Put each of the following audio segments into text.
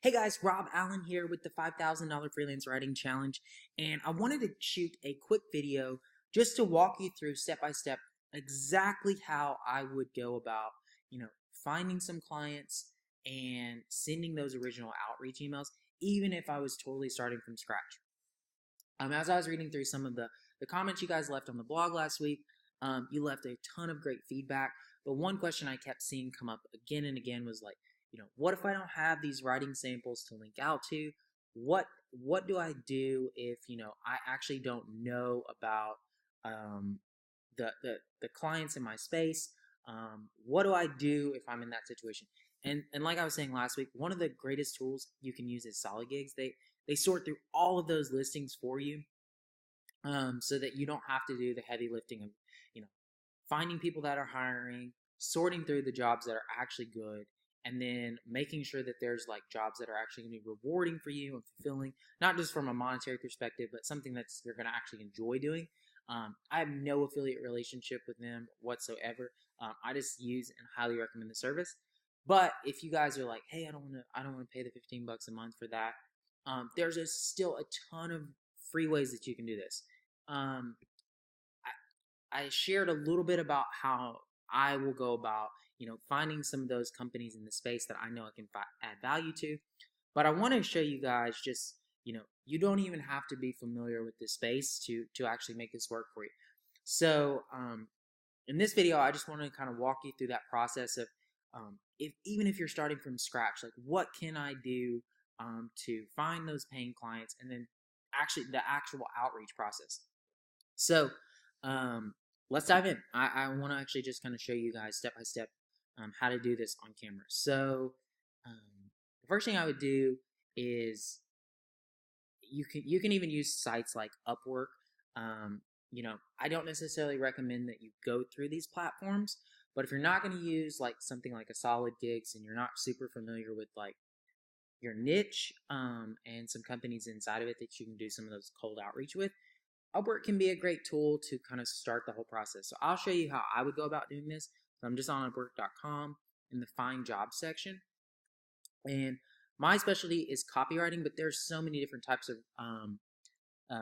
Hey guys, Rob Allen here with the $5,000 Freelance Writing Challenge, and I wanted to shoot a quick video just to walk you through step by step exactly how I would go about, finding some clients and sending those original outreach emails, even if I was totally starting from scratch. As I was reading through some of the comments you guys left on the blog last week, you left a ton of great feedback, but one question I kept seeing come up again and again was like, what if I don't have these writing samples to link out to? What do I do if I actually don't know about um, the clients in my space? What do I do if I'm in that situation? And like I was saying last week, one of the greatest tools you can use is SolidGigs. They sort through all of those listings for you, so that you don't have to do the heavy lifting of finding people that are hiring, sorting through the jobs that are actually good, and then making sure that there's like jobs that are actually going to be rewarding for you and fulfilling, not just from a monetary perspective, but something that you're going to actually enjoy doing. I have no affiliate relationship with them whatsoever. I just use and highly recommend the service. But if you guys are like, hey, I don't want to pay the $15 a month for that, there's still a ton of free ways that you can do this. I shared a little bit about how I will go about, finding some of those companies in the space that I know I can add value to. But I want to show you guys just, you don't even have to be familiar with this space to actually make this work for you. So in this video, I just want to kind of walk you through that process of even if you're starting from scratch, like what can I do to find those paying clients, and then actually the actual outreach process. So let's dive in. I want to actually just kind of show you guys step by step how to do this on camera. So the first thing I would do is you can even use sites like Upwork. I don't necessarily recommend that you go through these platforms, but if you're not going to use like something like a SolidGigs and you're not super familiar with like your niche and some companies inside of it that you can do some of those cold outreach with, Upwork can be a great tool to kind of start the whole process. So I'll show you how I would go about doing this. So I'm just on Upwork.com in the Find Jobs section. And my specialty is copywriting, but there's so many different types of,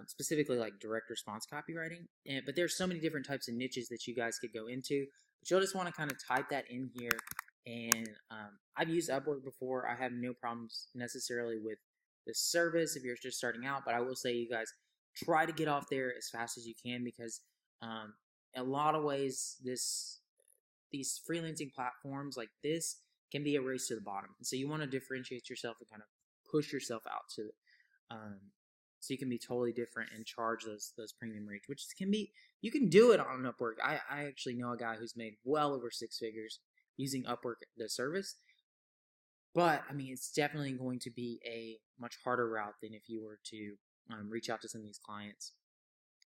specifically like direct response copywriting. But there's so many different types of niches that you guys could go into. But you'll just want to kind of type that in here. And I've used Upwork before. I have no problems necessarily with this service if you're just starting out. But I will say, you guys, try to get off there as fast as you can, because in a lot of ways these freelancing platforms like this can be a race to the bottom, and so you want to differentiate yourself and kind of push yourself out to so you can be totally different and charge those premium rates, which can be, you can do it on Upwork. I actually know a guy who's made well over 6 figures using Upwork, the service. But I mean, it's definitely going to be a much harder route than if you were to reach out to some of these clients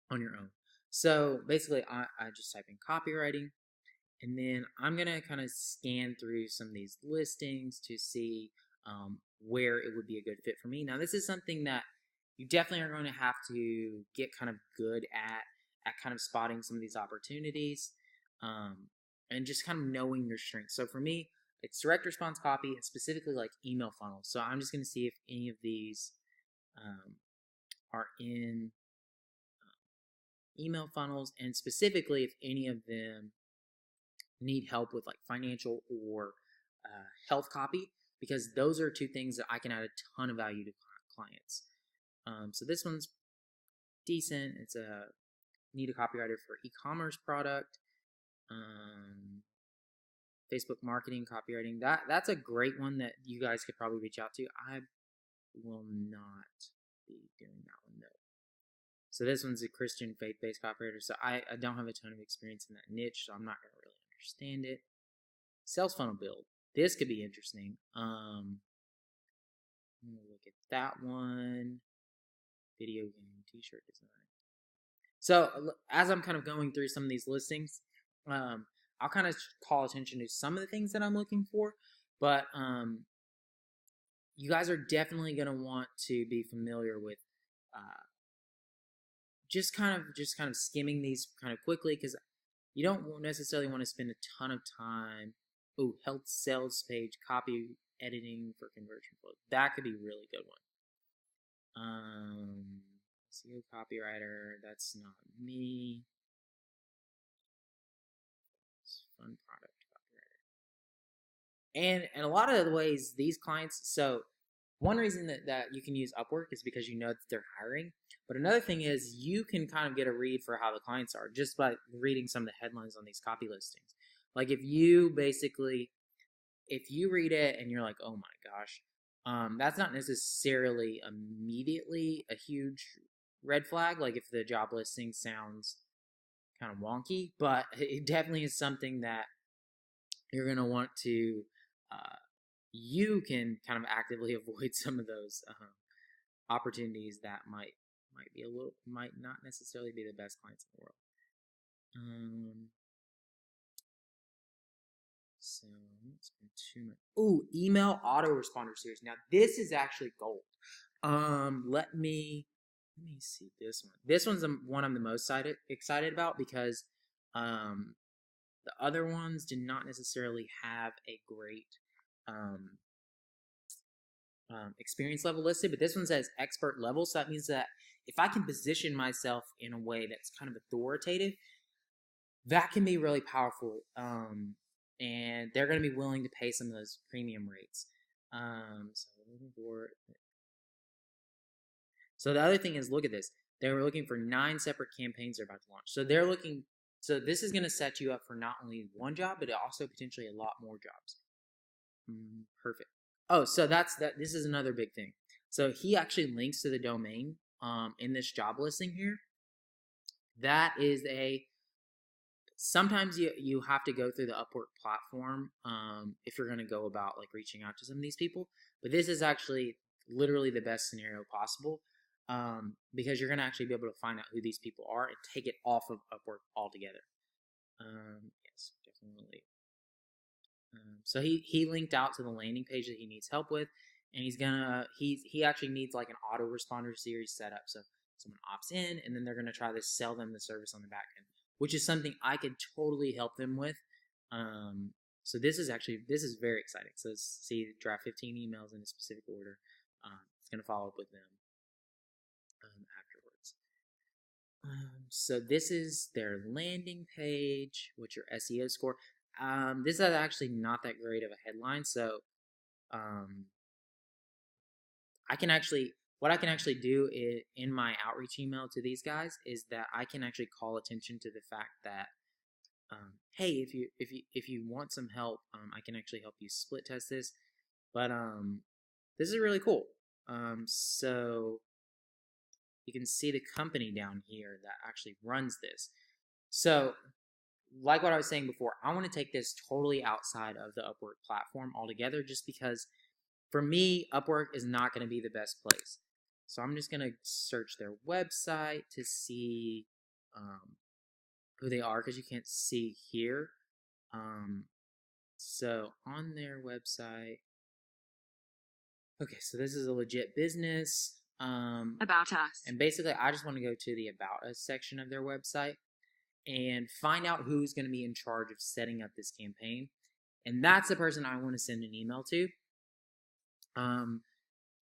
on your own. So basically, I just type in copywriting, and then I'm going to kind of scan through some of these listings to see where it would be a good fit for me. Now, this is something that you definitely are going to have to get kind of good at kind of spotting some of these opportunities and just kind of knowing your strengths. So for me, it's direct response copy, and specifically like email funnels. So I'm just going to see if any of these are in email funnels, and specifically if any of them need help with like financial or health copy, because those are two things that I can add a ton of value to clients. So this one's decent. It's a need a copywriter for e-commerce product, Facebook marketing, copywriting. That's a great one that you guys could probably reach out to. I will not be doing that one though. So this one's a Christian faith-based copywriter. So I don't have a ton of experience in that niche, so I'm not going to really understand it. Sales funnel build. This could be interesting. I'm going to look at that one. Video game, t-shirt design. So as I'm kind of going through some of these listings, I'll kind of call attention to some of the things that I'm looking for. But you guys are definitely going to want to be familiar with just kind of skimming these kind of quickly, because you don't necessarily want to spend a ton of time. Health sales page, copy editing for conversion flow. That could be a really good one. SEO copywriter, that's not me. It's fun product copywriter. And in a lot of the ways, these clients, so one reason that you can use Upwork is because you know that they're hiring. But another thing is you can kind of get a read for how the clients are just by reading some of the headlines on these copy listings. Like if you read it and you're like, oh my gosh, that's not necessarily immediately a huge red flag. Like if the job listing sounds kind of wonky, but it definitely is something that you're going to want to, you can kind of actively avoid some of those opportunities that might not necessarily be the best clients in the world. So let's spend 2 minutes. Ooh, email autoresponder series. Now this is actually gold. Let me see this one. This one's the one I'm the most excited about because the other ones did not necessarily have a great experience level listed, but this one says expert level, so that means that if I can position myself in a way that's kind of authoritative, that can be really powerful, and they're going to be willing to pay some of those premium rates. So the other thing is, look at this. They were looking for 9 separate campaigns they're about to launch. So this is going to set you up for not only one job, but also potentially a lot more jobs. Perfect. Oh, so this is another big thing. So he actually links to the domain in this job listing here. That is sometimes you have to go through the Upwork platform if you're going to go about like reaching out to some of these people. But this is actually literally the best scenario possible because you're going to actually be able to find out who these people are and take it off of Upwork altogether. Yes, definitely. So he linked out to the landing page that he needs help with, and he actually needs like an autoresponder series set up. So someone opts in, and then they're gonna try to sell them the service on the back end, which is something I could totally help them with. So this is very exciting. So see, draft 15 emails in a specific order. It's gonna follow up with them afterwards. So this is their landing page. What's your SEO score? This is actually not that great of a headline, so what I can actually do in my outreach email to these guys is that I can actually call attention to the fact that hey, if you want some help, I can actually help you split test this. But this is really cool. So you can see the company down here that actually runs this. So like what I was saying before, I want to take this totally outside of the Upwork platform altogether just because for me, Upwork is not going to be the best place. So I'm just going to search their website to see who they are because you can't see here. So on their website, okay, so this is a legit business. About Us. And basically, I just want to go to the About Us section of their website and find out who's going to be in charge of setting up this campaign. And that's the person I want to send an email to.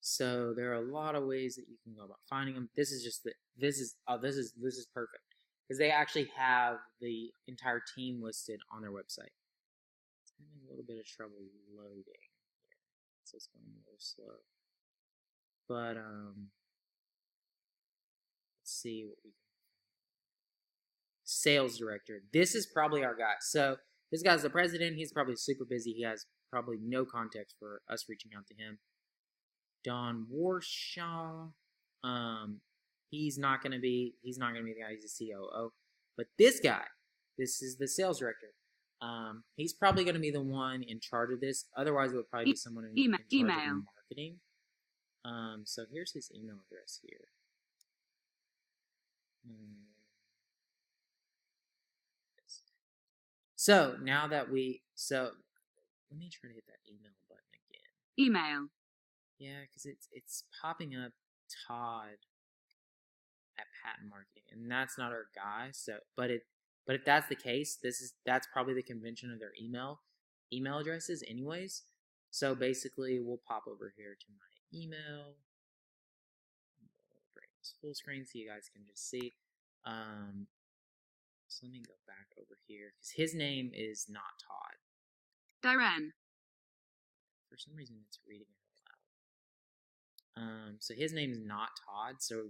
So there are a lot of ways that you can go about finding them. This is perfect because they actually have the entire team listed on their website. It's having a little bit of trouble loading here, so it's going a little slow. But let's see what we can. Sales director. This is probably our guy. So this guy's the president. He's probably super busy. He has probably no context for us reaching out to him. Don Warshaw. He's not gonna be the guy. He's the COO. But this guy, this is the sales director. He's probably gonna be the one in charge of this. Otherwise, it would probably be someone in charge of marketing. So here's his email address here. So now that let me try to hit that email button again. Email. Yeah, because it's popping up Todd at Patent Marketing, and that's not our guy. So, but if that's the case, that's probably the convention of their email addresses, anyways. So basically, we'll pop over here to my email. We'll bring this full screen so you guys can just see. So let me go back over here because his name is not Todd. Darren. For some reason, it's reading it aloud. So his name is not Todd. So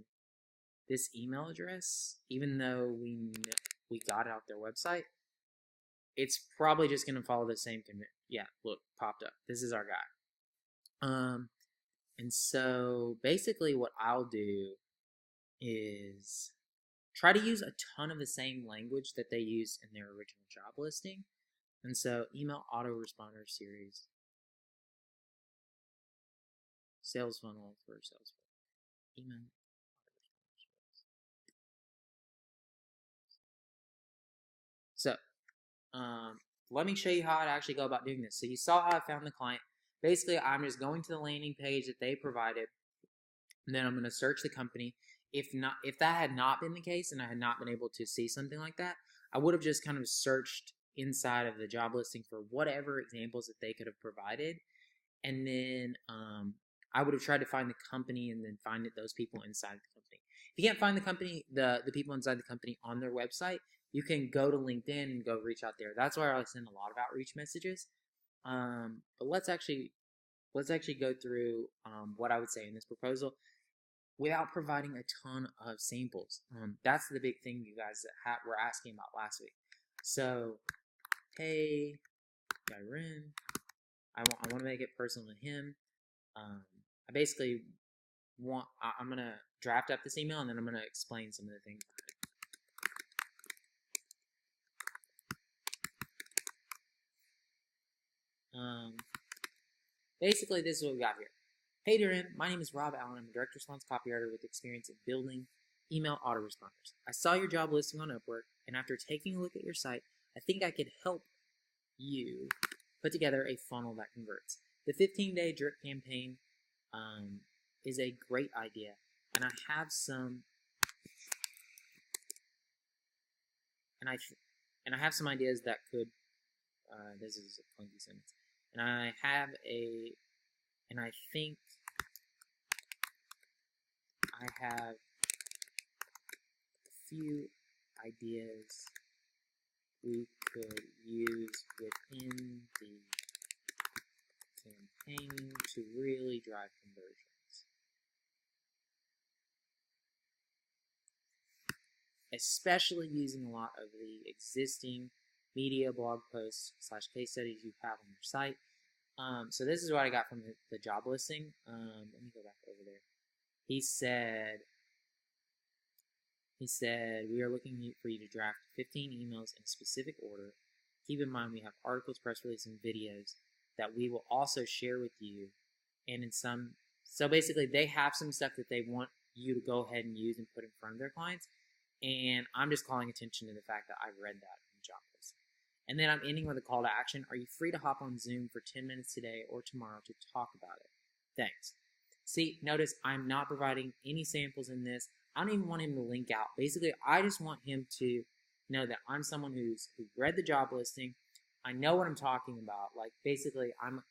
this email address, even though we got it off their website, it's probably just going to follow the same commit. Yeah, look, popped up. This is our guy. And so basically what I'll do is try to use a ton of the same language that they used in their original job listing. And so email autoresponder series, sales funnel for sales funnel, email. So let me show you how I'd actually go about doing this. So you saw how I found the client. Basically, I'm just going to the landing page that they provided, and then I'm going to search the company. If that had not been the case and I had not been able to see something like that, I would have just kind of searched inside of the job listing for whatever examples that they could have provided, and then I would have tried to find the company and then find those people inside the company. If you can't find the company, the people inside the company on their website, you can go to LinkedIn and go reach out there. That's where I send a lot of outreach messages. But let's actually go through what I would say in this proposal without providing a ton of samples. That's the big thing you guys were asking about last week. So, hey, Darren, I want to make it personal to him. I basically I'm going to draft up this email and then I'm going to explain some of the things. Basically, this is what we got here. Hey, Darren, my name is Rob Allen. I'm a direct response copywriter with experience in building email autoresponders. I saw your job listing on Upwork, and after taking a look at your site, I think I could help you put together a funnel that converts. The 15-day drip campaign is a great idea, and I have some ideas that could. This is a clunky sentence, and I think I have a few ideas we could use within the campaign to really drive conversions. Especially using a lot of the existing media, blog posts / case studies you have on your site. So this is what I got from the job listing. Let me go back over there. He said, we are looking for you to draft 15 emails in a specific order. Keep in mind we have articles, press releases, and videos that we will also share with you. And so basically they have some stuff that they want you to go ahead and use and put in front of their clients. And I'm just calling attention to the fact that I read that in the job listing. And then I'm ending with a call to action. Are you free to hop on Zoom for 10 minutes today or tomorrow to talk about it? Thanks. See, notice I'm not providing any samples in this. I don't even want him to link out. Basically, I just want him to know that I'm someone who read the job listing. I know what I'm talking about. Like, basically, I'm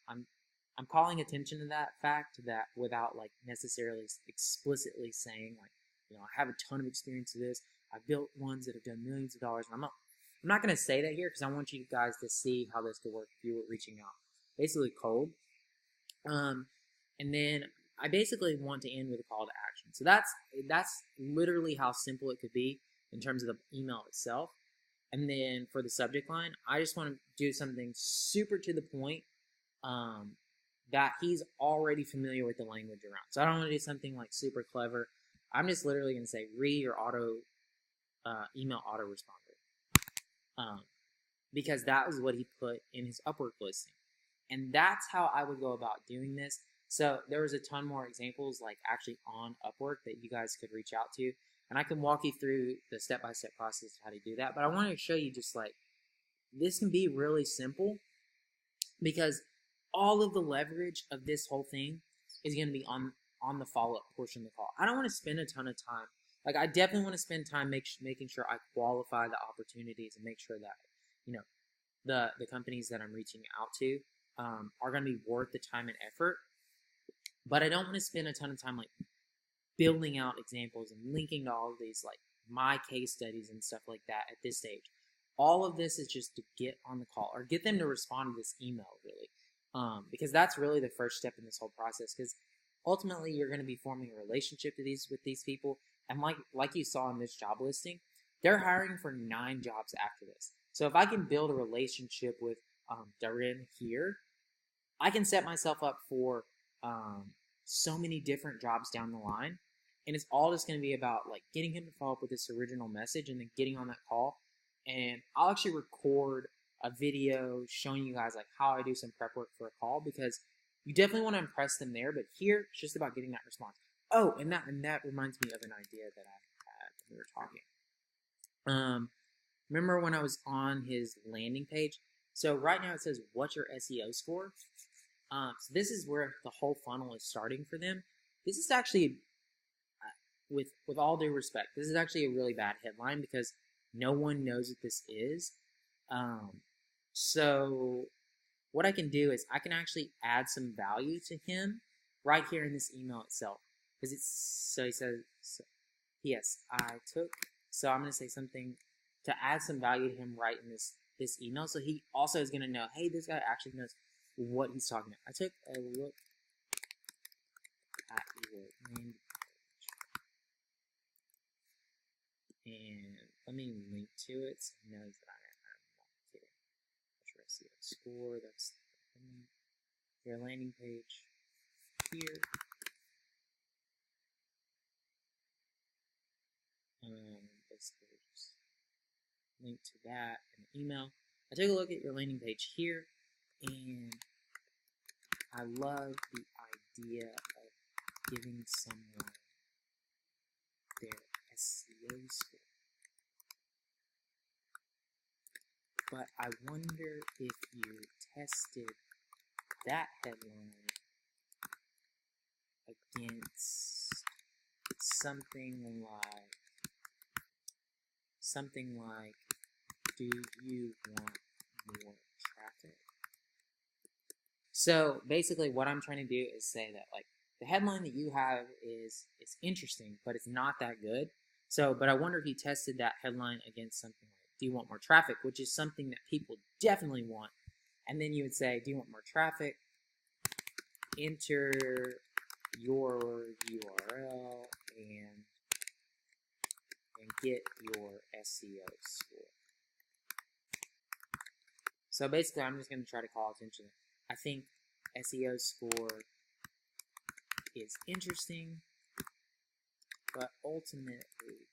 calling attention to that fact that without like necessarily explicitly saying like, I have a ton of experience with this. I've built ones that have done millions of dollars. And I'm not going to say that here because I want you guys to see how this could work if you were reaching out. Basically cold. And then I basically want to end with a call to action. So that's literally how simple it could be in terms of the email itself. And then for the subject line, I just want to do something super to the point that he's already familiar with the language around. So I don't want to do something like super clever. I'm just literally going to say, read your email autoresponder. Because that was what he put in his Upwork listing. And that's how I would go about doing this. So there was a ton more examples like actually on Upwork that you guys could reach out to. And I can walk you through the step-by-step process of how to do that. But I wanted to show you just like, this can be really simple because all of the leverage of this whole thing is going to be on the follow-up portion of the call. I don't want to spend a ton of time. Like, I definitely want to spend time making sure I qualify the opportunities and make sure that, the companies that I'm reaching out to are going to be worth the time and effort. But I don't want to spend a ton of time like building out examples and linking to all of these like my case studies and stuff like that at this stage. All of this is just to get on the call or get them to respond to this email, really, because that's really the first step in this whole process. Because ultimately, you're going to be forming a relationship with these people, and like you saw in this job listing, they're hiring for 9 jobs after this. So if I can build a relationship with Darren here, I can set myself up for so many different jobs down the line. And it's all just going to be about like getting him to follow up with this original message and then getting on that call. And I'll actually record a video showing you guys like how I do some prep work for a call, because you definitely want to impress them there. But here, it's just about getting that response. Oh, and that reminds me of an idea that I had when we were talking. Remember when I was on his landing page? So right now it says, what's your SEO score? So this is where the whole funnel is starting for them. This is actually, with all due respect, this is actually a really bad headline because no one knows what this is. So what I can do is I can actually add some value to him right here in this email itself. Because so he says, yes, I took, so I'm going to say something to add some value to him right in this email. So he also is going to know, hey, this guy actually knows what he's talking about. I took a look at your landing page, and let me link to it so he knows that I'm not kidding. Your SEO score, that's your landing page here. Basically just link to that in the email. I took a look at your landing page here, and I love the idea of giving someone their SEO score. But I wonder if you tested that headline against something like, do you want more traffic? So basically what I'm trying to do is say that like the headline that you have is interesting, but it's not that good. So, but I wonder if you tested that headline against something like, do you want more traffic? Which is something that people definitely want. And then you would say, do you want more traffic? Enter your URL and get your SEO score. So basically, I'm just going to try to call attention. I think SEO score is interesting, but ultimately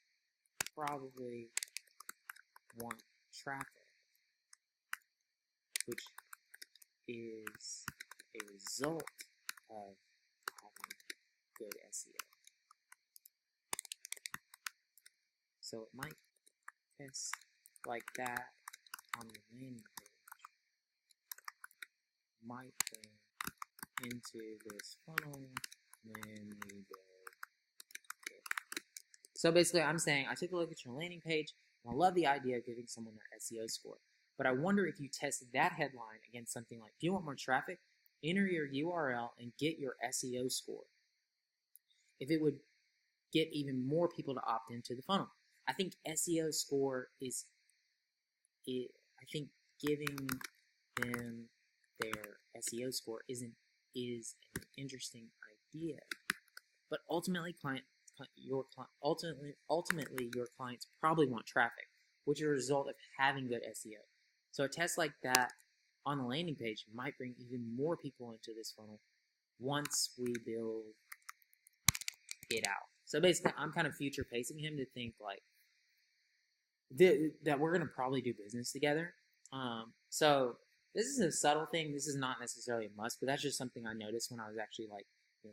probably want traffic, which is a result of having good SEO. So it might test like that on the landing page, might go into this funnel when we build it. So basically I'm saying I took a look at your landing page, and I love the idea of giving someone their SEO score. But I wonder if you test that headline against something like, do you want more traffic? Enter your URL and get your SEO score. If it would get even more people to opt into the funnel. I think SEO score is I think giving them their SEO score is an interesting idea. But ultimately ultimately your clients probably want traffic, which is a result of having good SEO. So a test like that on the landing page might bring even more people into this funnel once we build it out. So basically, I'm kind of future pacing him to think like that we're going to probably do business together. So this is a subtle thing. This is not necessarily a must, but that's just something I noticed when I was actually like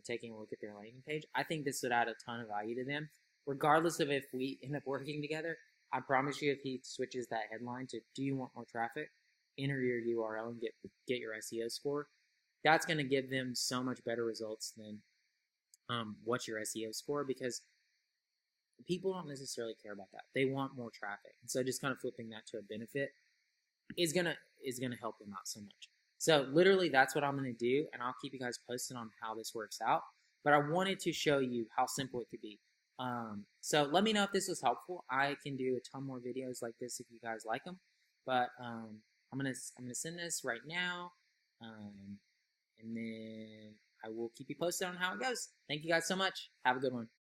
taking a look at their landing page. I think this would add a ton of value to them, regardless of if we end up working together. I promise you, if he switches that headline to "Do you want more traffic?" enter your URL and get your SEO score, that's going to give them so much better results than what's your SEO score, because people don't necessarily care about that. They want more traffic, and so just kind of flipping that to a benefit is gonna help them out so much. So literally that's what I'm going to do, and I'll keep you guys posted on how this works out. But I wanted to show you how simple it could be. So let me know if this was helpful. I can do a ton more videos like this if you guys like them. But I'm gonna send this right now, and then I will keep you posted on how it goes. Thank you guys so much. Have a good one.